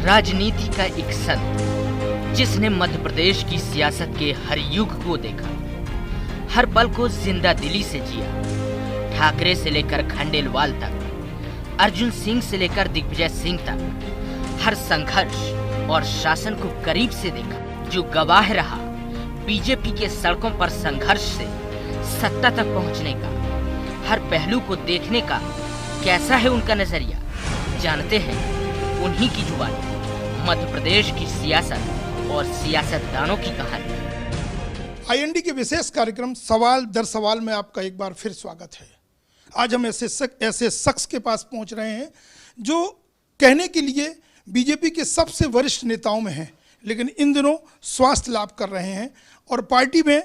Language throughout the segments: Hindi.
राजनीति का एक संत जिसने मध्य प्रदेश की सियासत के हर युग को देखा, हर पल को जिंदा दिली से जिया। ठाकरे से लेकर खंडेलवाल तक, अर्जुन सिंह से लेकर दिग्विजय सिंह तक, हर संघर्ष और शासन को करीब से देखा, जो गवाह रहा बीजेपी के सड़कों पर संघर्ष से सत्ता तक पहुंचने का। हर पहलू को देखने का कैसा है उनका नजरिया, जानते हैं उन्हीं की जुबानी। मध्य प्रदेश की सियासत और सियासतदानों की कहानी। आईएनडी के विशेष कार्यक्रम सवाल दर सवाल में आपका एक बार फिर स्वागत है। आज हम ऐसे शख्स के पास पहुंच रहे हैं जो कहने के लिए बीजेपी के सबसे वरिष्ठ नेताओं में हैं, लेकिन इन दिनों स्वास्थ्य लाभ कर रहे हैं और पार्टी में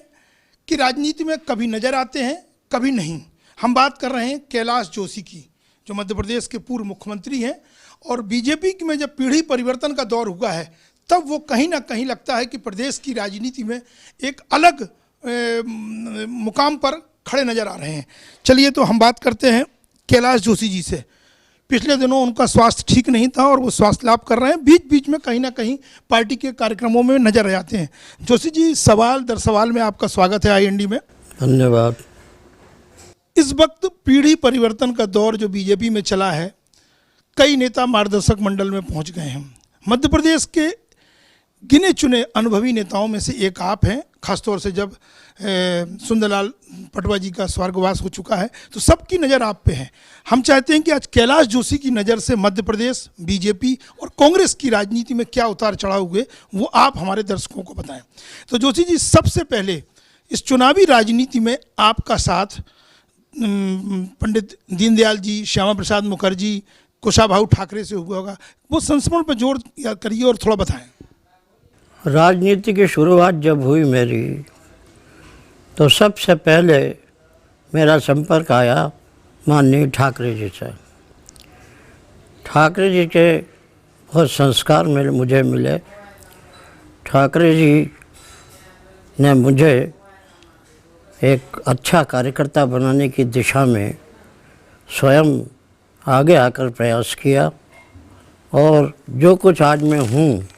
की राजनीति में कभी नजर आते हैं कभी नहीं। हम बात कर रहे हैं कैलाश जोशी की, जो मध्य प्रदेश के पूर्व मुख्यमंत्री हैं। और बीजेपी में जब पीढ़ी परिवर्तन का दौर हुआ है, तब वो कहीं ना कहीं लगता है कि प्रदेश की राजनीति में एक अलग मुकाम पर खड़े नजर आ रहे हैं। चलिए तो हम बात करते हैं कैलाश जोशी जी से। पिछले दिनों उनका स्वास्थ्य ठीक नहीं था और वो स्वास्थ्य लाभ कर रहे हैं, बीच बीच में कहीं ना कहीं पार्टी के कार्यक्रमों में नजर आते हैं। जोशी जी, सवाल दर सवाल में आपका स्वागत है आईएनडी में। धन्यवाद। इस वक्त पीढ़ी परिवर्तन का दौर जो बीजेपी में चला है, कई नेता मार्गदर्शक मंडल में पहुंच गए हैं। मध्य प्रदेश के गिने चुने अनुभवी नेताओं में से एक आप हैं, खासतौर से जब सुंदरलाल पटवा जी का स्वर्गवास हो चुका है तो सबकी नज़र आप पे है। हम चाहते हैं कि आज कैलाश जोशी की नज़र से मध्य प्रदेश, बीजेपी और कांग्रेस की राजनीति में क्या उतार चढ़ाव हुए वो आप हमारे दर्शकों को बताएं। तो जोशी जी, सबसे पहले इस चुनावी राजनीति में आपका साथ पंडित दीनदयाल जी, श्यामा प्रसाद मुखर्जी, कुशाभाऊ ठाकरे से हुआ होगा, वो संस्मरण पर जोर करिए और थोड़ा बताएं। राजनीति की शुरुआत जब हुई मेरी, तो सबसे पहले मेरा संपर्क आया माननीय ठाकरे जी से। ठाकरे जी के बहुत संस्कार मुझे मिले। ठाकरे जी ने मुझे एक अच्छा कार्यकर्ता बनाने की दिशा में स्वयं आगे आकर प्रयास किया और जो कुछ आज मैं हूँ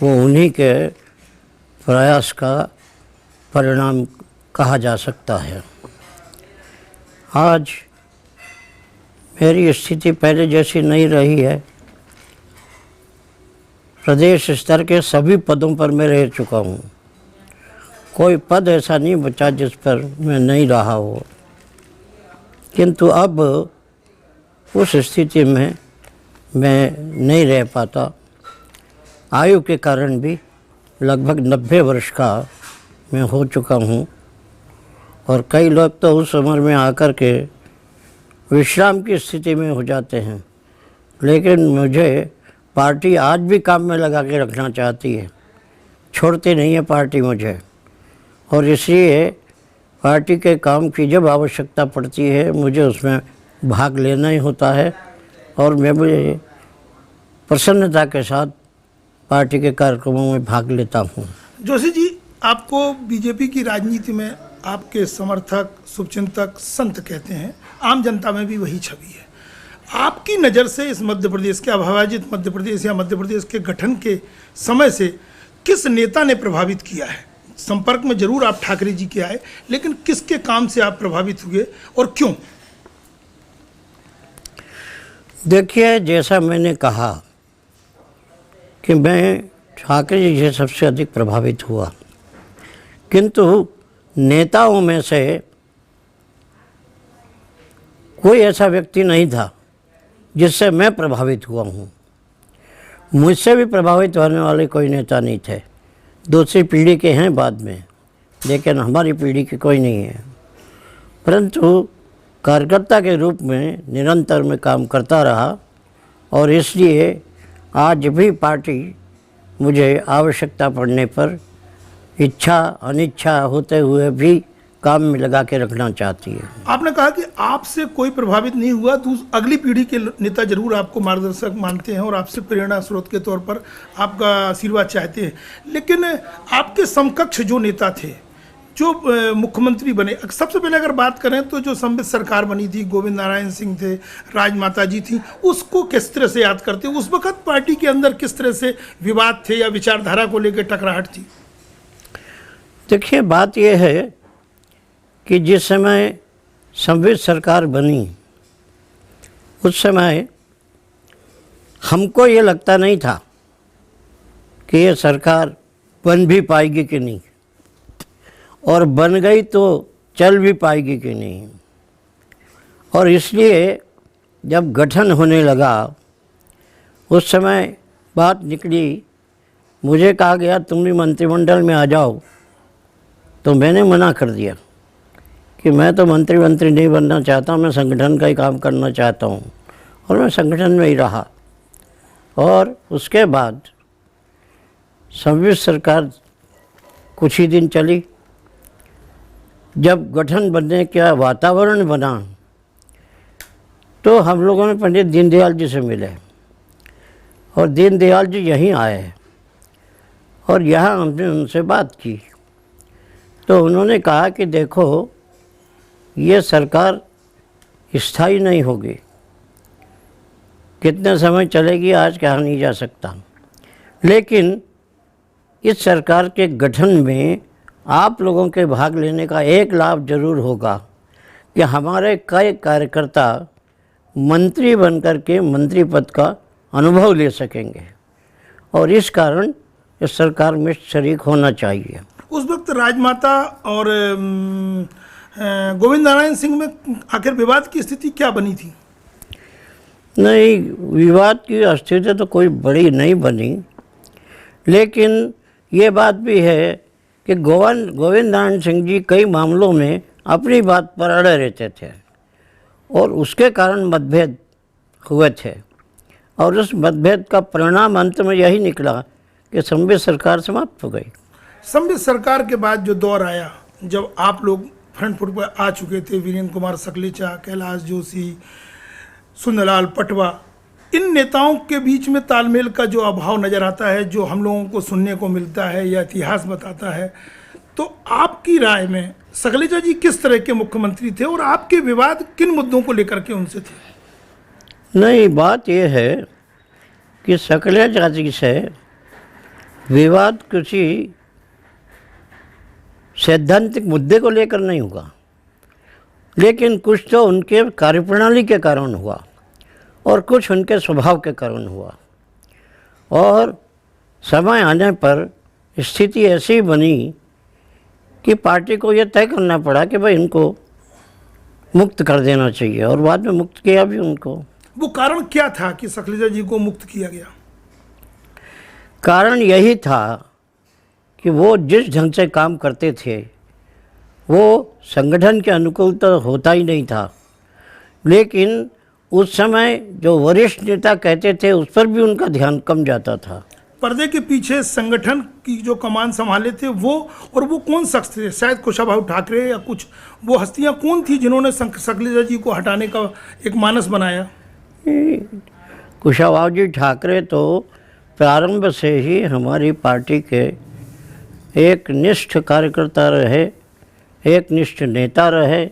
वो उन्हीं के प्रयास का परिणाम कहा जा सकता है। आज मेरी स्थिति पहले जैसी नहीं रही है। प्रदेश स्तर के सभी पदों पर मैं रह चुका हूँ, कोई पद ऐसा नहीं बचा जिस पर मैं नहीं रहा हो। किंतु अब उस स्थिति में मैं नहीं रह पाता। आयु के कारण भी लगभग 90 वर्ष का मैं हो चुका हूँ और कई लोग तो उस उम्र में आकर के विश्राम की स्थिति में हो जाते हैं, लेकिन मुझे पार्टी आज भी काम में लगा के रखना चाहती है, छोड़ती नहीं है पार्टी मुझे। और इसलिए पार्टी के काम की जब आवश्यकता पड़ती है मुझे उसमें भाग लेना ही होता है और मैं मुझे प्रसन्नता के साथ पार्टी के कार्यक्रमों में भाग लेता हूँ। जोशी जी, आपको बीजेपी की राजनीति में आपके समर्थक, शुभचिंतक, संत कहते हैं, आम जनता में भी वही छवि है। आपकी नज़र से इस मध्य प्रदेश के अविभाजित मध्य प्रदेश या मध्य प्रदेश के गठन के समय से किस नेता ने प्रभावित किया है? संपर्क में जरूर आप ठाकरे जी के आए, लेकिन किसके काम से आप प्रभावित हुए और क्यों? देखिए, जैसा मैंने कहा कि मैं ठाकरे जी से सबसे अधिक प्रभावित हुआ, किंतु नेताओं में से कोई ऐसा व्यक्ति नहीं था जिससे मैं प्रभावित हुआ हूँ। मुझसे भी प्रभावित होने वाले कोई नेता नहीं थे। दूसरी पीढ़ी के हैं बाद में, लेकिन हमारी पीढ़ी की कोई नहीं है। परंतु कार्यकर्ता के रूप में निरंतर मैं काम करता रहा और इसलिए आज भी पार्टी मुझे आवश्यकता पड़ने पर इच्छा अनिच्छा होते हुए भी काम में लगा के रखना चाहती है। आपने कहा कि आपसे कोई प्रभावित नहीं हुआ, तो अगली पीढ़ी के नेता जरूर आपको मार्गदर्शक मानते हैं और आपसे प्रेरणा स्रोत के तौर पर आपका आशीर्वाद चाहते हैं, लेकिन आपके समकक्ष जो नेता थे जो मुख्यमंत्री बने, सबसे पहले अगर बात करें तो जो संवित सरकार बनी थी, गोविंद नारायण सिंह थे, राजमाता जी थी, उसको किस तरह से याद करते? उस वक्त पार्टी के अंदर किस तरह से विवाद थे या विचारधारा को लेकर टकराहट थी? देखिए, बात यह है कि जिस समय संवित सरकार बनी उस समय हमको ये लगता नहीं था कि ये सरकार बन भी पाएगी कि नहीं, और बन गई तो चल भी पाएगी कि नहीं। और इसलिए जब गठन होने लगा उस समय बात निकली, मुझे कहा गया तुम भी मंत्रिमंडल में आ जाओ, तो मैंने मना कर दिया कि मैं तो मंत्री नहीं बनना चाहता, मैं संगठन का ही काम करना चाहता हूँ, और मैं संगठन में ही रहा। और उसके बाद संवित सरकार कुछ ही दिन चली। जब गठन बनने का वातावरण बना तो हम लोगों ने पंडित दीनदयाल जी से मिले, और दीनदयाल जी यहीं आए और यहाँ हमने उनसे बात की। तो उन्होंने कहा कि देखो, ये सरकार स्थायी नहीं होगी, कितने समय चलेगी आज कहा नहीं जा सकता, लेकिन इस सरकार के गठन में आप लोगों के भाग लेने का एक लाभ जरूर होगा कि हमारे कई कार्यकर्ता मंत्री बनकर के मंत्री पद का अनुभव ले सकेंगे, और इस कारण इस सरकार में शरीक होना चाहिए। उस वक्त राजमाता और गोविंद नारायण सिंह में आखिर विवाद की स्थिति क्या बनी थी? नहीं, विवाद की स्थिति तो कोई बड़ी नहीं बनी, लेकिन ये बात भी है कि गोविंद नारायण सिंह जी कई मामलों में अपनी बात पर अड़े रहते थे, और उसके कारण मतभेद हुए थे, और उस मतभेद का परिणाम अंत में यही निकला कि संवित सरकार समाप्त हो गई। संवित सरकार के बाद जो दौर आया, जब आप लोग फ्रंट फुट पर आ चुके थे, वीरेंद्र कुमार सकलेचा, कैलाश जोशी, सुंदरलाल पटवा, इन नेताओं के बीच में तालमेल का जो अभाव नज़र आता है, जो हम लोगों को सुनने को मिलता है या इतिहास बताता है, तो आपकी राय में सकलेचा जी किस तरह के मुख्यमंत्री थे और आपके विवाद किन मुद्दों को लेकर के उनसे थे? नहीं, बात यह है कि सकलेचा जी से विवाद किसी सैद्धांतिक मुद्दे को लेकर नहीं हुआ, लेकिन कुछ तो उनके कार्यप्रणाली के कारण हुआ और कुछ उनके स्वभाव के कारण हुआ। और समय आने पर स्थिति ऐसी बनी कि पार्टी को ये तय करना पड़ा कि भाई इनको मुक्त कर देना चाहिए, और बाद में मुक्त किया भी उनको। वो कारण क्या था कि सकलेचा जी को मुक्त किया गया? कारण यही था कि वो जिस ढंग से काम करते थे वो संगठन के अनुकूल तो होता ही नहीं था, लेकिन उस समय जो वरिष्ठ नेता कहते थे उस पर भी उनका ध्यान कम जाता था। पर्दे के पीछे संगठन की जो कमान संभाले थे वो, और वो कौन शख्स थे? शायद कुशाभाऊ ठाकरे या कुछ वो हस्तियां कौन थी जिन्होंने सकलेचा जी को हटाने का एक मानस बनाया? कुशाभाऊ जी ठाकरे तो प्रारंभ से ही हमारी पार्टी के एक निष्ठ कार्यकर्ता रहे, एक निष्ठ नेता रहे,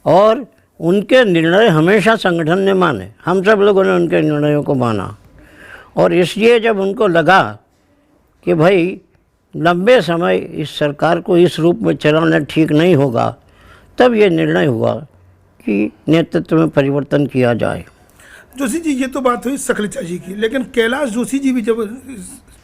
और उनके निर्णय हमेशा संगठन ने माने, हम सब लोगों ने उनके निर्णयों को माना। और इसलिए जब उनको लगा कि भाई लंबे समय इस सरकार को इस रूप में चलाना ठीक नहीं होगा, तब ये निर्णय हुआ कि नेतृत्व में परिवर्तन किया जाए। जोशी जी, ये तो बात हुई सकलेचा जी की, लेकिन कैलाश जोशी जी भी जब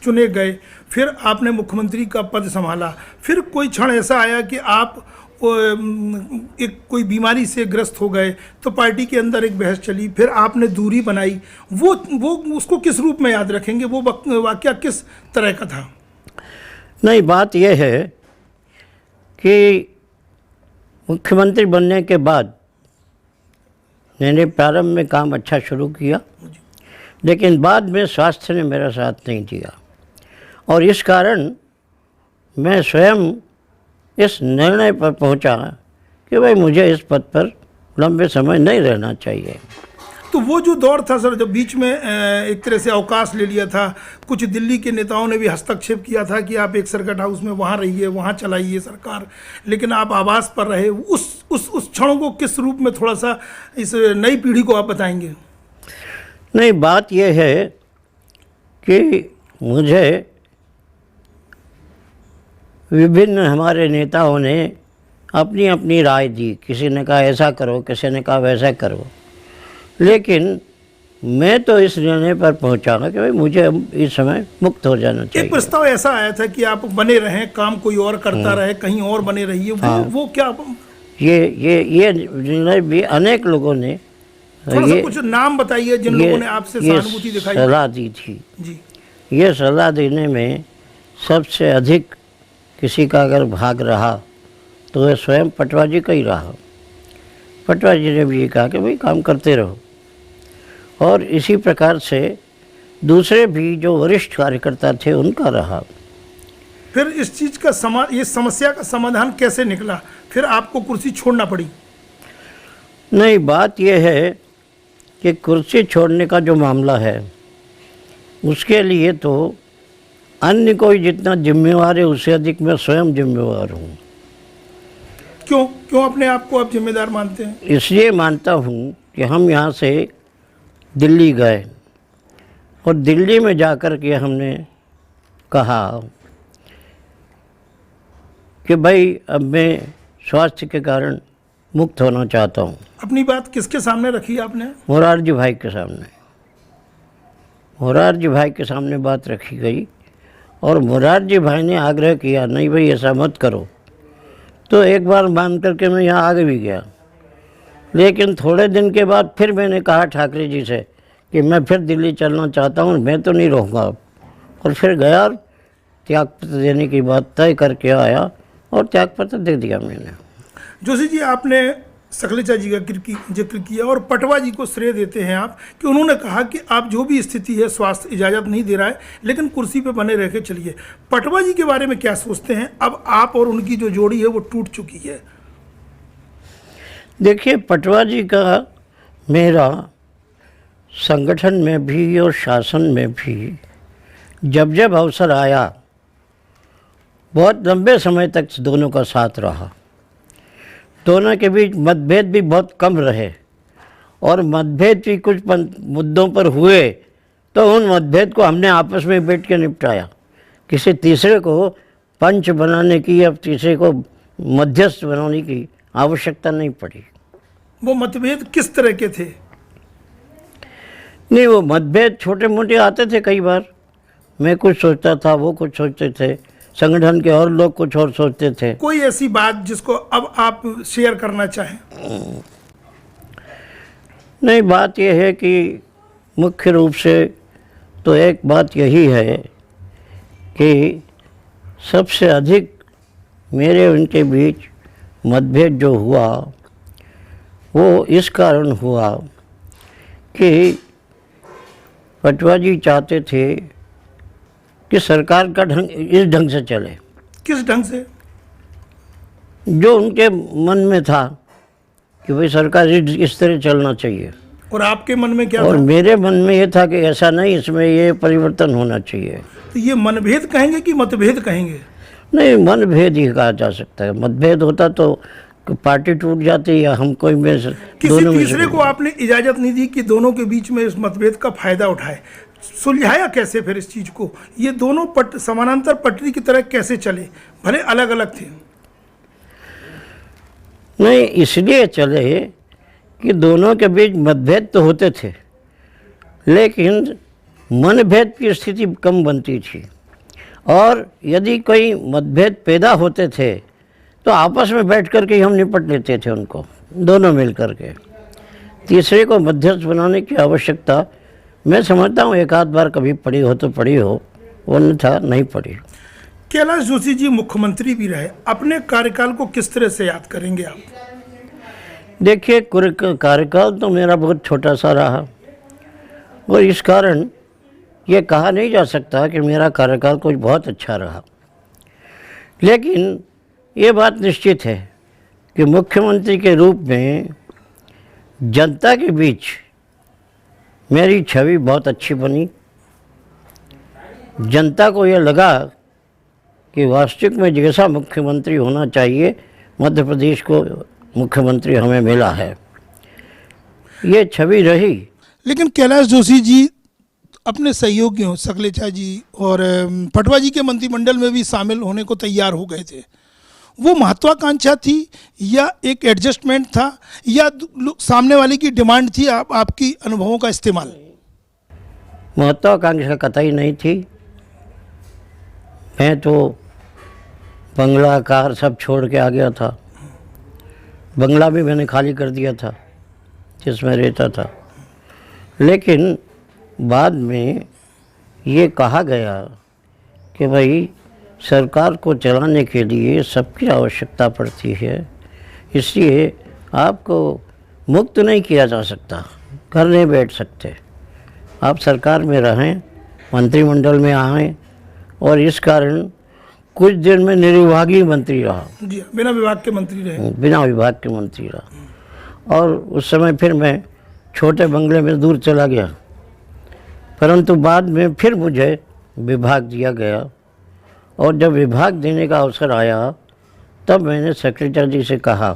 चुने गए, फिर आपने मुख्यमंत्री का पद संभाला, फिर कोई क्षण ऐसा आया कि आप एक कोई बीमारी से ग्रस्त हो गए, तो पार्टी के अंदर एक बहस चली, फिर आपने दूरी बनाई। वो उसको किस रूप में याद रखेंगे? वो वाकया किस तरह का था? नहीं, बात यह है कि मुख्यमंत्री बनने के बाद मैंने प्रारंभ में काम अच्छा शुरू किया, लेकिन बाद में स्वास्थ्य ने मेरा साथ नहीं दिया, और इस कारण मैं स्वयं इस निर्णय पर पहुंचा कि भाई मुझे इस पद पर लंबे समय नहीं रहना चाहिए। तो वो जो दौर था सर, जब बीच में एक तरह से अवकाश ले लिया था, कुछ दिल्ली के नेताओं ने भी हस्तक्षेप किया था कि आप एक सर्किट हाउस में वहाँ रहिए, वहाँ चलाइए सरकार, लेकिन आप आवास पर रहे, उस क्षणों को किस रूप में थोड़ा सा इस नई पीढ़ी को आप बताएंगे? नहीं, बात यह है कि मुझे विभिन्न हमारे नेताओं ने अपनी अपनी राय दी। किसी ने कहा ऐसा करो, किसी ने कहा वैसा करो, लेकिन मैं तो इस निर्णय पर पहुंचा कि भाई मुझे इस समय मुक्त हो जाना चाहिए। एक प्रस्ताव ऐसा आया था कि आप बने रहें, काम कोई और करता रहे, कहीं और बने रहिए, वो क्या? ये निर्णय भी अनेक लोगों ने, थोड़ा सा कुछ नाम बताइए जिन लोगों ने आपसे सहानुभूति दिखाई, सलाह दी थी जी। ये सलाह देने में सबसे अधिक किसी का अगर भाग रहा तो वह स्वयं पटवा जी का ही रहा। पटवा जी ने भी ये कहा कि भाई काम करते रहो, और इसी प्रकार से दूसरे भी जो वरिष्ठ कार्यकर्ता थे उनका रहा। फिर इस चीज़ का ये समस्या का समाधान कैसे निकला? फिर आपको कुर्सी छोड़ना पड़ी? नहीं, बात यह है कि कुर्सी छोड़ने का जो मामला है उसके लिए तो अन्य कोई जितना जिम्मेवार है उससे अधिक मैं स्वयं जिम्मेवार हूँ। क्यों अपने आप को आप जिम्मेदार मानते हैं? इसलिए मानता हूँ कि हम यहाँ से दिल्ली गए और दिल्ली में जाकर के हमने कहा कि भाई अब मैं स्वास्थ्य के कारण मुक्त होना चाहता हूँ। अपनी बात किसके सामने रखी आपने? मोरारजी भाई के सामने। मोरारजी भाई के सामने बात रखी गई और मोरारजी भाई ने आग्रह किया, नहीं भाई ऐसा मत करो। तो एक बार मान करके मैं यहाँ आगे भी गया, लेकिन थोड़े दिन के बाद फिर मैंने कहा ठाकरे जी से कि मैं फिर दिल्ली चलना चाहता हूँ, मैं तो नहीं रहूँगा अब। और फिर गया और त्यागपत्र देने की बात तय करके आया और त्यागपत्र दे दिया मैंने। जोशी जी, आपने सखलेचा जी का जिक्र किया और पटवा जी को श्रेय देते हैं आप कि उन्होंने कहा कि आप जो भी स्थिति है, स्वास्थ्य इजाज़त नहीं दे रहा है, लेकिन कुर्सी पे बने रह के चलिए। पटवा जी के बारे में क्या सोचते हैं? अब आप और उनकी जो जोड़ी है वो टूट चुकी है। देखिए, पटवा जी का मेरा संगठन में भी और शासन में भी जब जब अवसर आया, बहुत लंबे समय तक दोनों का साथ रहा। दोनों के बीच मतभेद भी बहुत कम रहे, और मतभेद भी कुछ मुद्दों पर हुए तो उन मतभेद को हमने आपस में बैठ के निपटाया। किसी तीसरे को पंच बनाने की या तीसरे को मध्यस्थ बनाने की आवश्यकता नहीं पड़ी। वो मतभेद किस तरह के थे? नहीं, वो मतभेद छोटे मोटे आते थे कई बार। मैं कुछ सोचता था, वो कुछ सोचते थे, संगठन के और लोग कुछ और सोचते थे। कोई ऐसी बात जिसको अब आप शेयर करना चाहें? नहीं, बात यह है कि मुख्य रूप से तो एक बात यही है कि सबसे अधिक मेरे उनके बीच मतभेद जो हुआ वो इस कारण हुआ कि पटवा जी चाहते थे कि सरकार का ढंग इस ढंग से चले। किस ढंग से? जो उनके मन में था कि भाई सरकार इस तरह चलना चाहिए। और आपके मन में क्या और था? मेरे मन में ये था कि ऐसा नहीं, इसमें ये परिवर्तन होना चाहिए। तो ये मनभेद कहेंगे कि मतभेद कहेंगे? नहीं, मनभेद ही कहा जा सकता है। मतभेद होता तो पार्टी टूट जाती या हम कोई में किसी तीसरे को आपने इजाजत नहीं दी कि दोनों के बीच में इस मतभेद का फायदा उठाए? सुलझाया कैसे फिर इस चीज को? ये दोनों समानांतर पटरी की तरह कैसे चले, भले अलग अलग थे? नहीं, इसलिए चले कि दोनों के बीच मतभेद तो होते थे, लेकिन मनभेद की स्थिति कम बनती थी। और यदि कोई मतभेद पैदा होते थे तो आपस में बैठ कर के हम निपट लेते थे उनको, दोनों मिल कर के। तीसरे को मध्यस्थ बनाने की आवश्यकता मैं समझता हूँ एक आध बार कभी पड़ी हो तो पड़ी हो, अन्यथा नहीं पड़ी। कैलाश जोशी जी मुख्यमंत्री भी रहे, अपने कार्यकाल को किस तरह से याद करेंगे आप? देखिए, कार्यकाल तो मेरा बहुत छोटा सा रहा और इस कारण ये कहा नहीं जा सकता कि मेरा कार्यकाल कुछ बहुत अच्छा रहा। लेकिन ये बात निश्चित है कि मुख्यमंत्री के रूप में जनता के बीच मेरी छवि बहुत अच्छी बनी। जनता को यह लगा कि वास्तविक में जैसा मुख्यमंत्री होना चाहिए मध्य प्रदेश को मुख्यमंत्री हमें मिला है, ये छवि रही। लेकिन कैलाश जोशी जी अपने सहयोगियों सकलेचा जी और पटवा जी के मंत्रिमंडल में भी शामिल होने को तैयार हो गए थे। वो महत्वाकांक्षा थी या एक एडजस्टमेंट था या सामने वाले की डिमांड थी, आपकी अनुभवों का इस्तेमाल? महत्वाकांक्षा कतई नहीं थी। मैं तो बंगला कार सब छोड़ के आ गया था। बंगला भी मैंने खाली कर दिया था जिसमें रहता था। लेकिन बाद में ये कहा गया कि भाई सरकार को चलाने के लिए सबकी आवश्यकता पड़ती है, इसलिए आपको मुक्त नहीं किया जा सकता, घर नहीं बैठ सकते, आप सरकार में रहें, मंत्रिमंडल में आएँ। और इस कारण कुछ दिन में निर्विभागीय मंत्री रहा। जी, बिना विभाग के मंत्री रहे। बिना विभाग के मंत्री रहा। और उस समय फिर मैं छोटे बंगले में दूर चला गया, परंतु बाद में फिर मुझे विभाग दिया गया। और जब विभाग देने का अवसर आया तब मैंने सेक्रेटरी जी से कहा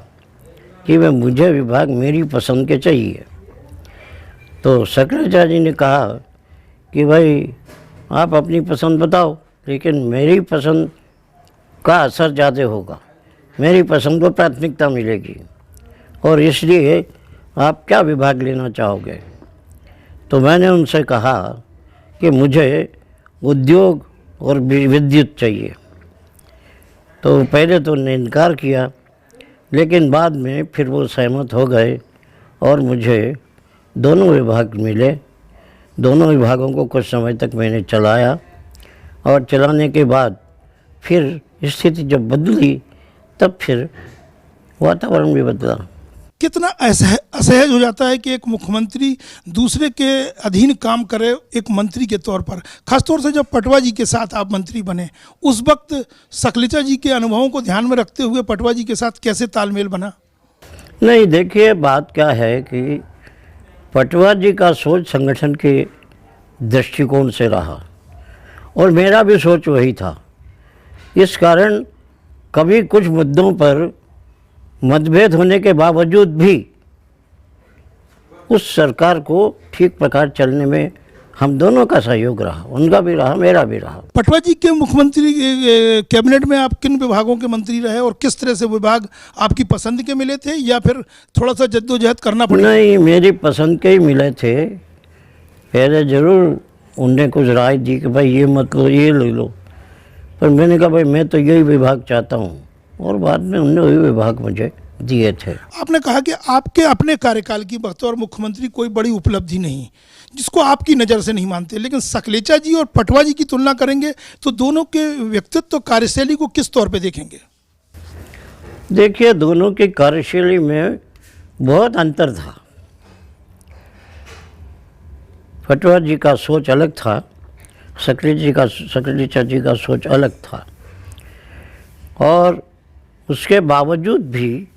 कि मुझे विभाग मेरी पसंद के चाहिए। तो सेक्रेटरी जी ने कहा कि भाई आप अपनी पसंद बताओ, लेकिन मेरी पसंद का असर ज़्यादा होगा, मेरी पसंद को प्राथमिकता मिलेगी, और इसलिए आप क्या विभाग लेना चाहोगे? तो मैंने उनसे कहा कि मुझे उद्योग और विद्युत चाहिए। तो पहले तो उन्होंने इनकार किया, लेकिन बाद में फिर वो सहमत हो गए और मुझे दोनों विभाग मिले। दोनों विभागों को कुछ समय तक मैंने चलाया, और चलाने के बाद फिर स्थिति जब बदली तब फिर वातावरण भी बदला। कितना असहज हो जाता है कि एक मुख्यमंत्री दूसरे के अधीन काम करे एक मंत्री के तौर पर, खासतौर से जब पटवा जी के साथ आप मंत्री बने, उस वक्त सकलेचा जी के अनुभवों को ध्यान में रखते हुए पटवा जी के साथ कैसे तालमेल बना? नहीं, देखिए बात क्या है कि पटवा जी का सोच संगठन के दृष्टिकोण से रहा और मेरा भी सोच वही था। इस कारण कभी कुछ मुद्दों पर मतभेद होने के बावजूद भी उस सरकार को ठीक प्रकार चलने में हम दोनों का सहयोग रहा, उनका भी रहा, मेरा भी रहा। पटवा जी के मुख्यमंत्री कैबिनेट में आप किन विभागों के मंत्री रहे और किस तरह से विभाग आपकी पसंद के मिले थे या फिर थोड़ा सा जद्दोजहद करना पड़ा? नहीं, मेरी पसंद के ही मिले थे। पहले ज़रूर उनने कुछ राय दी कि भाई ये मत लो, ये ले लो, पर मैंने कहा भाई मैं तो यही विभाग चाहता हूँ, और बाद में उन्होंने वही विभाग मुझे दिए थे। आपने कहा कि आपके अपने कार्यकाल की बतौर मुख्यमंत्री कोई बड़ी उपलब्धि नहीं जिसको आपकी नज़र से नहीं मानते, लेकिन सकलेचा जी और पटवा जी की तुलना करेंगे तो दोनों के व्यक्तित्व कार्यशैली को किस तौर पे देखेंगे? देखिए, दोनों की कार्यशैली में बहुत अंतर था। पटवा जी का सोच अलग था, सकलेचा जी का सोच अलग था, और उसके बावजूद भी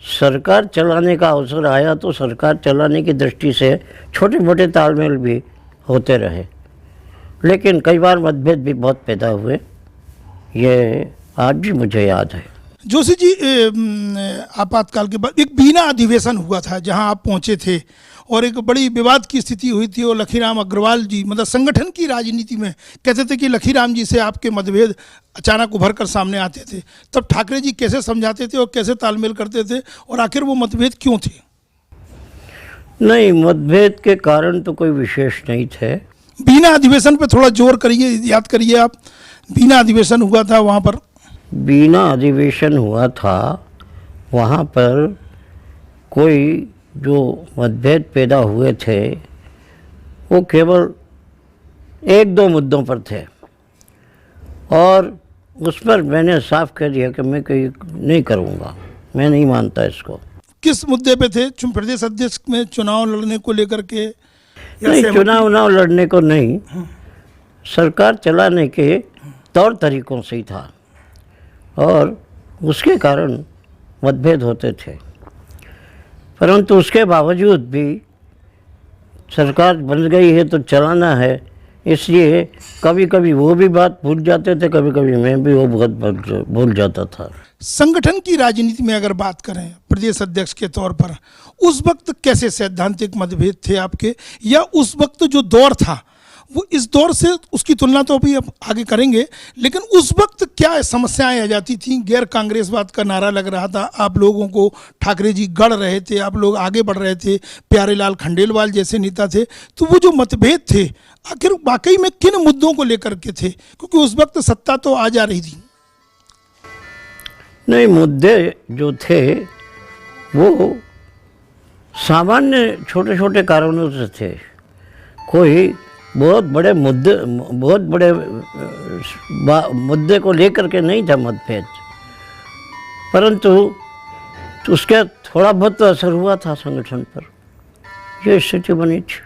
सरकार चलाने का अवसर आया तो सरकार चलाने की दृष्टि से छोटे मोटे तालमेल भी होते रहे, लेकिन कई बार मतभेद भी बहुत पैदा हुए। ये आज भी मुझे याद है। जोशी जी, आपातकाल के बाद एक बीना अधिवेशन हुआ था जहां आप पहुंचे थे और एक बड़ी विवाद की स्थिति हुई थी, और लखीराम अग्रवाल जी मतलब संगठन की राजनीति में कहते थे कि लखीराम जी से आपके मतभेद अचानक उभर कर सामने आते थे। तब ठाकरे जी कैसे समझाते थे और कैसे तालमेल करते थे, और आखिर वो मतभेद क्यों थे? नहीं, मतभेद के कारण तो कोई विशेष नहीं थे। बीना अधिवेशन पे थोड़ा जोर करिए, याद करिए आप। बीना अधिवेशन हुआ था वहाँ पर। बीना अधिवेशन हुआ था, वहाँ पर कोई जो मतभेद पैदा हुए थे वो केवल एक दो मुद्दों पर थे, और उस पर मैंने साफ कह दिया कि मैं कोई नहीं करूँगा, मैं नहीं मानता इसको। किस मुद्दे पे थे? प्रदेश अध्यक्ष में चुनाव लड़ने को लेकर के? नहीं, चुनाव लड़ने को नहीं, सरकार चलाने के तौर तरीकों से ही था, और उसके कारण मतभेद होते थे। परंतु उसके बावजूद भी सरकार बन गई है तो चलाना है, इसलिए कभी कभी वो भी बात भूल जाते थे, कभी कभी मैं भी वो बहुत भूल जाता था। संगठन की राजनीति में अगर बात करें प्रदेश अध्यक्ष के तौर पर, उस वक्त कैसे सैद्धांतिक मतभेद थे आपके, या उस वक्त जो दौर था वो इस दौर से, उसकी तुलना तो अभी अब आगे करेंगे, लेकिन उस वक्त क्या समस्याएं आ जाती थी? गैर कांग्रेसवाद का नारा लग रहा था, आप लोगों को ठाकरे जी गढ़ रहे थे, आप लोग आगे बढ़ रहे थे, प्यारेलाल खंडेलवाल जैसे नेता थे, तो वो जो मतभेद थे आखिर वाकई में किन मुद्दों को लेकर के थे? क्योंकि उस वक्त सत्ता तो आ जा रही थी। नहीं, मुद्दे जो थे वो सामान्य छोटे छोटे कारणों से थे। कोई बहुत बड़े मुद्दे को लेकर के नहीं था मतभेद, परंतु उसका थोड़ा बहुत तो असर हुआ था संगठन पर, ये स्थिति बनी थी।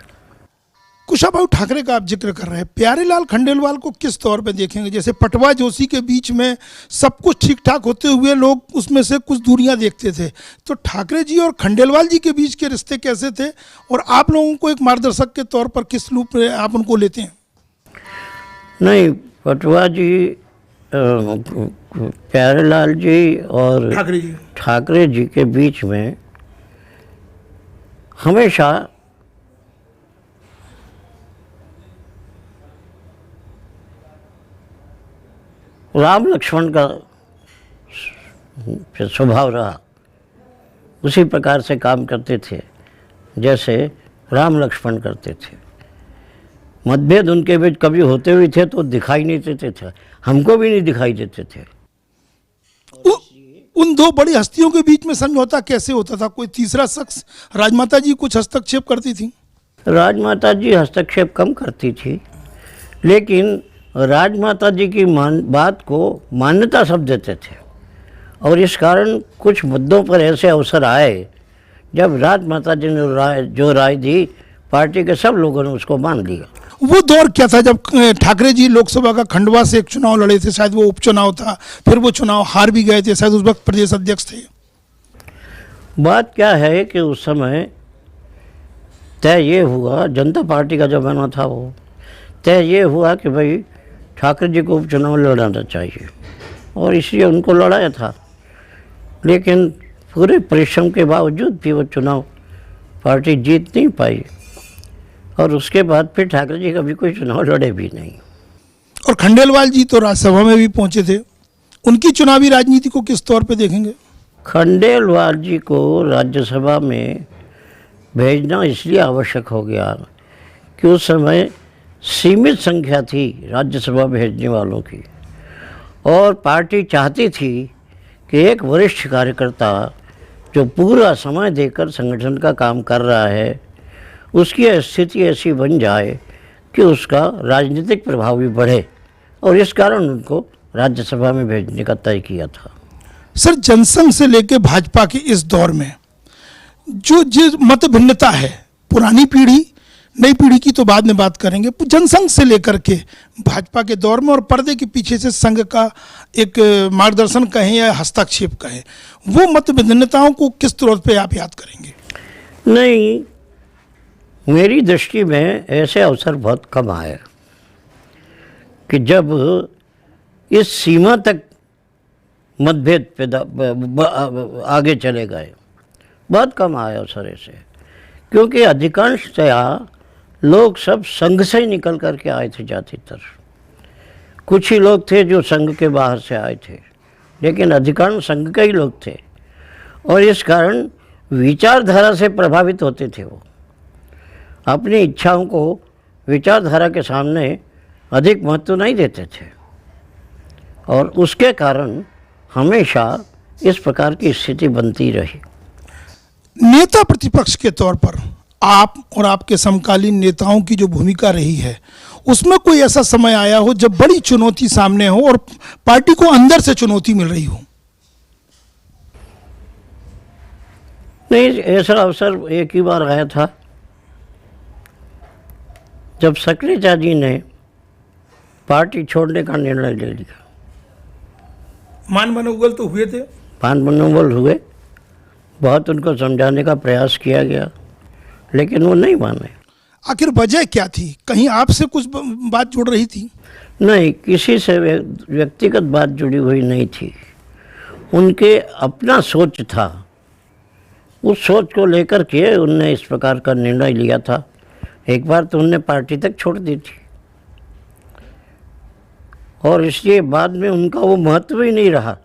कुशाभाऊ ठाकरे का आप जिक्र कर रहे हैं, प्यारेलाल खंडेलवाल को किस तौर पे देखेंगे? जैसे पटवा जोशी के बीच में सब कुछ ठीक ठाक होते हुए लोग उसमें से कुछ दूरियां देखते थे, तो ठाकरे जी और खंडेलवाल जी के बीच के रिश्ते कैसे थे, और आप लोगों को एक मार्गदर्शक के तौर पर किस रूप में आप उनको लेते हैं? नहीं, पटवा जी, प्यारेलाल जी और ठाकरे जी के बीच में हमेशा राम लक्ष्मण का स्वभाव रहा, उसी प्रकार से काम करते थे जैसे राम लक्ष्मण करते थे। मतभेद उनके बीच कभी होते हुए थे तो दिखाई नहीं देते थे, हमको भी नहीं दिखाई देते थे। उन दो बड़ी हस्तियों के बीच में समझौता कैसे होता था? कोई तीसरा शख्स, राजमाता जी कुछ हस्तक्षेप करती थी? राजमाता जी हस्तक्षेप कम करती थी, लेकिन राजमाता जी की बात को मान्यता सब देते थे, और इस कारण कुछ मुद्दों पर ऐसे अवसर आए जब राजमाता जी ने जो राय दी, पार्टी के सब लोगों ने उसको मान लिया। वो दौर क्या था जब ठाकरे जी लोकसभा का खंडवा से एक चुनाव लड़े थे, शायद वो उपचुनाव था, फिर वो चुनाव हार भी गए थे, शायद उस वक्त प्रदेश अध्यक्ष थे। बात क्या है कि उस समय तय ये हुआ, जनता पार्टी का जमाना था, वो तय ये हुआ कि भाई ठाकरे जी को उपचुनाव लड़ाना चाहिए, और इसलिए उनको लड़ाया था। लेकिन पूरे परिश्रम के बावजूद भी वो चुनाव पार्टी जीत नहीं पाई, और उसके बाद फिर ठाकरे जी कभी कोई चुनाव लड़े भी नहीं। और खंडेलवाल जी तो राज्यसभा में भी पहुंचे थे, उनकी चुनावी राजनीति को किस तौर पे देखेंगे? खंडेलवाल जी को राज्यसभा में भेजना इसलिए आवश्यक हो गया कि उस समय सीमित संख्या थी राज्यसभा भेजने वालों की, और पार्टी चाहती थी कि एक वरिष्ठ कार्यकर्ता जो पूरा समय देकर संगठन का काम कर रहा है, उसकी स्थिति ऐसी बन जाए कि उसका राजनीतिक प्रभाव भी बढ़े, और इस कारण उनको राज्यसभा में भेजने का तय किया था। सर, जनसंघ से लेकर भाजपा के इस दौर में जो मत भिन्नता है, पुरानी पीढ़ी नई पीढ़ी की तो बाद में बात करेंगे, जनसंघ से लेकर के भाजपा के दौर में और पर्दे के पीछे से संघ का एक मार्गदर्शन कहें या हस्तक्षेप कहें, वो मत भिन्नताओं को किस तौर पे आप याद करेंगे? नहीं, मेरी दृष्टि में ऐसे अवसर बहुत कम आए कि जब इस सीमा तक मतभेद आगे चले गए। बहुत कम आए अवसर ऐसे, क्योंकि अधिकांशतया लोग सब संघ से ही निकल कर के आए थे ज़्यादातर। कुछ ही लोग थे जो संघ के बाहर से आए थे, लेकिन अधिकांश संघ के ही लोग थे, और इस कारण विचारधारा से प्रभावित होते थे। वो अपनी इच्छाओं को विचारधारा के सामने अधिक महत्व नहीं देते थे, और उसके कारण हमेशा इस प्रकार की स्थिति बनती रही। नेता प्रतिपक्ष के तौर पर आप और आपके समकालीन नेताओं की जो भूमिका रही है, उसमें कोई ऐसा समय आया हो जब बड़ी चुनौती सामने हो और पार्टी को अंदर से चुनौती मिल रही हो? नहीं, ऐसा अवसर एक ही बार आया था जब सक्रिया जी ने पार्टी छोड़ने का निर्णय ले लिया। मान मनोबल तो हुए थे, मान मनोबल हुए, बहुत उनको समझाने का प्रयास किया गया, लेकिन वो नहीं माने। आखिर वजह क्या थी? कहीं आपसे कुछ बात जुड़ रही थी? नहीं, किसी से व्यक्तिगत बात जुड़ी हुई नहीं थी। उनके अपना सोच था, उस सोच को लेकर के उनने इस प्रकार का निर्णय लिया था। एक बार तो उनने पार्टी तक छोड़ दी थी और इसलिए बाद में उनका वो महत्व ही नहीं रहा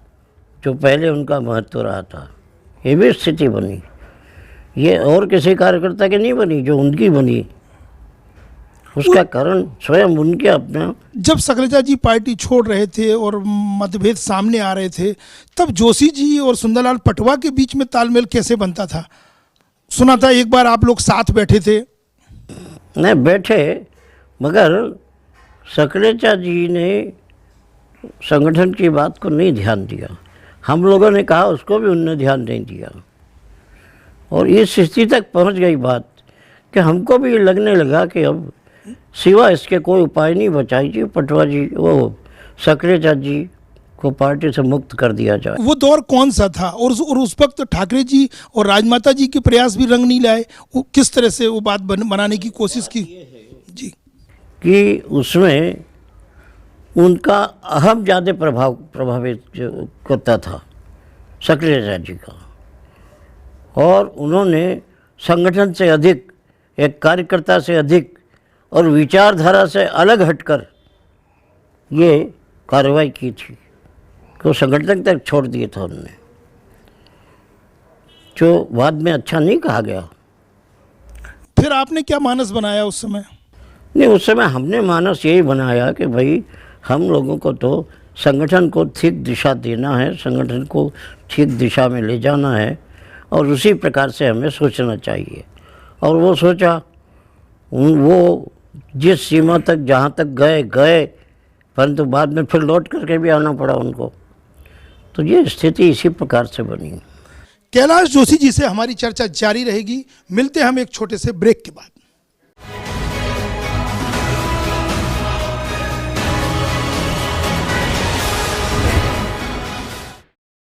जो पहले उनका महत्व रहा था। ये भी स्थिति बनी, ये और किसी कार्यकर्ता की नहीं बनी, जो उनकी बनी। उसका कारण स्वयं उनके अपना। जब सखलेचा जी पार्टी छोड़ रहे थे और मतभेद सामने आ रहे थे, तब जोशी जी और सुंदरलाल पटवा के बीच में तालमेल कैसे बनता था? सुना था एक बार आप लोग साथ बैठे थे। नहीं बैठे, मगर सखलेचा जी ने संगठन की बात को नहीं ध्यान दिया। हम लोगों ने कहा, उसको भी उनने ध्यान नहीं दिया और इस स्थिति तक पहुंच गई बात कि हमको भी लगने लगा कि अब सिवा इसके कोई उपाय नहीं बचा जी, पटवा जी वो सखलेचा जी को पार्टी से मुक्त कर दिया जाए। वो दौर कौन सा था और उस वक्त ठाकरे जी और राजमाता जी के प्रयास भी रंग नहीं लाए? किस तरह से वो बात बनाने की कोशिश की जी? कि उसमें उनका अहम ज़्यादा प्रभावित करता था सखलेचा जी का, और उन्होंने संगठन से अधिक, एक कार्यकर्ता से अधिक और विचारधारा से अलग हटकर ये कार्रवाई की थी कि संगठन तक छोड़ दिए था उन्होंने, जो बाद में अच्छा नहीं कहा गया। फिर आपने क्या मानस बनाया उस समय? नहीं, उस समय हमने मानस यही बनाया कि भाई हम लोगों को तो संगठन को ठीक दिशा देना है, संगठन को ठीक दिशा में ले जाना है और उसी प्रकार से हमें सोचना चाहिए। और वो सोचा, वो जिस सीमा तक जहाँ तक गए, परंतु बाद में फिर लौट करके भी आना पड़ा उनको। तो ये स्थिति इसी प्रकार से बनी। कैलाश जोशी जी से हमारी चर्चा जारी रहेगी। मिलते हैं हम एक छोटे से ब्रेक के बाद।